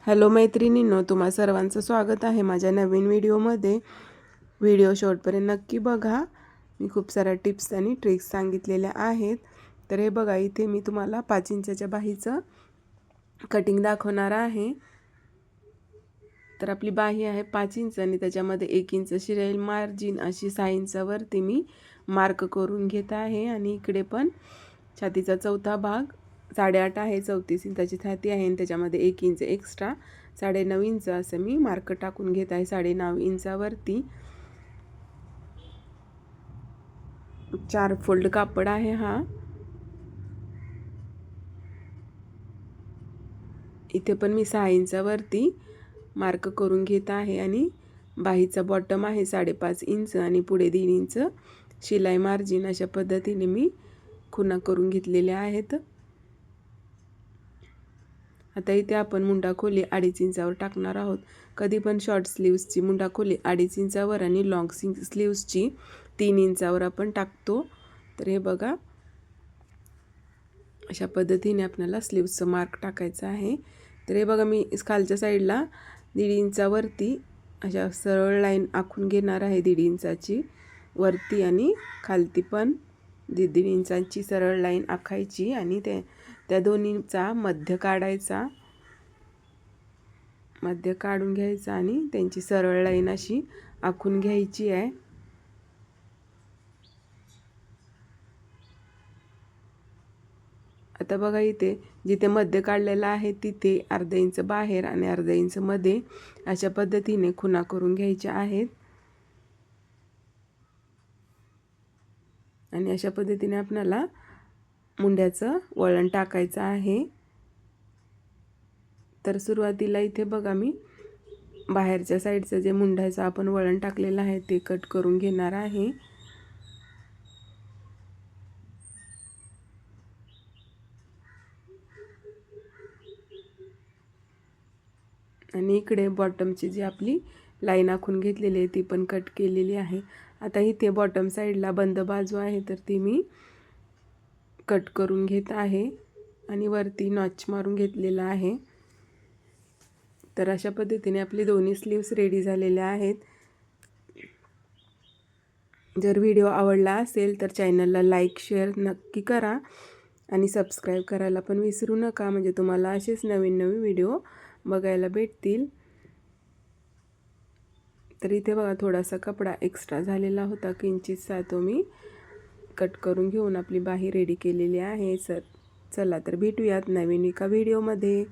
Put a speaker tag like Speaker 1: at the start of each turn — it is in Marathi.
Speaker 1: हॅलो मैत्रिणींनो, तुम्हा सर्वांचं स्वागत आहे माझ्या नवीन व्हिडिओमध्ये. व्हिडिओ शेवटपर्यंत नक्की बघा. मी खूप साऱ्या टिप्स आणि ट्रिक्स सांगितलेल्या आहेत. तर हे बघा, इथे मी तुम्हाला 5 इंचाच्या बाहीचं कटिंग दाखवणार आहे. तर आपली बाही आहे 5 इंच आणि त्याच्यामध्ये 1 इंच शिलाई मार्जिन अशी 6 इंचावरती मी मार्क करून घेत आहे. आणि इकडे पण छातीचा चौथा भाग 8.5 आहे, 34 इंचाची छाती आहे आणि त्याच्यामध्ये 1 इंच एक्स्ट्रा 9.5 इंच असं मी मार्क टाकून घेत आहे. 9.5 इंचावरती 4 फोल्ड कापड आहे हा. इथे पण मी 6 इंचावरती मार्क करून घेत आहे आणि बाहीचा बॉटम आहे 5.5 इंच आणि पुढे 1.5 इंच शिलाई मार्जिन अशा पद्धतीने मी खुणा करून घेतलेल्या आहेत. आता इथे आपण मुंडा खोली 2.5 इंचावर टाकणार आहोत. कधी पण शॉर्ट स्लीव्सची मुंडा खोली 2.5 इंचावर आणि लॉंग स्लीव्सची 3 इंचावर आपण टाकतो. तर हे बघा, अशा पद्धतीने आपल्याला स्लीव्सचं मार्क टाकायचं आहे. तर हे बघा, मी खालच्या साईडला 1.5 इंचावरती अशा सरळ लाईन आखून घेणार आहे. 1.5 इंचाची वरती आणि खालती पण 1.5 इंचाची सरळ लाईन आखायची आणि त्या दोन्हीचा मध्य काढायचा. मध्य काढून घ्यायचा आणि त्यांची सरळ लाईन अशी आखून घ्यायची आहे. आता बघा, इथे जिथे मध्य काढलेला आहे तिथे अर्धा इंच बाहेर आणि अर्धा इंच मध्ये अशा पद्धतीने खुणा करून घ्यायच्या आहेत. आणि अशा पद्धतीने आपल्याला मुंड्याचं वळण टाकायचं आहे. तर सुरुवातीला इथे बघा, मी बाहेरच्या साईडचं जे मुंड्याचं आपण वळण टाकलेलं आहे ते कट करून घेणार आहे. आणि इकडे बॉटमची जी आपली लाईन आखून घेतलेली आहे ती पण कट केलेली आहे. आता इथे बॉटम साईडला बंद बाजू आहे तर ती मी कट करून घेत आहे आणि वरती नॉच मारून घेतलेला आहे. तर अशा पद्धतीने आपली दोन्ही स्लीव्स रेडी झालेल्या आहेत. जर व्हिडिओ आवडला असेल तर चॅनलला लाईक शेअर नक्की करा आणि सबस्क्राईब करायला पण विसरू नका, म्हणजे तुम्हाला असेच नवीन नवीन व्हिडिओ बघायला भेटतील. तर इथे बघा, थोडासा कपडा एक्स्ट्रा झालेला होता किंचितसा, तो मी कट करून घेऊन आपली बाही रेडी केलेली आहे. चला तर भेटूयात नवीन एका व्हिडिओमध्ये.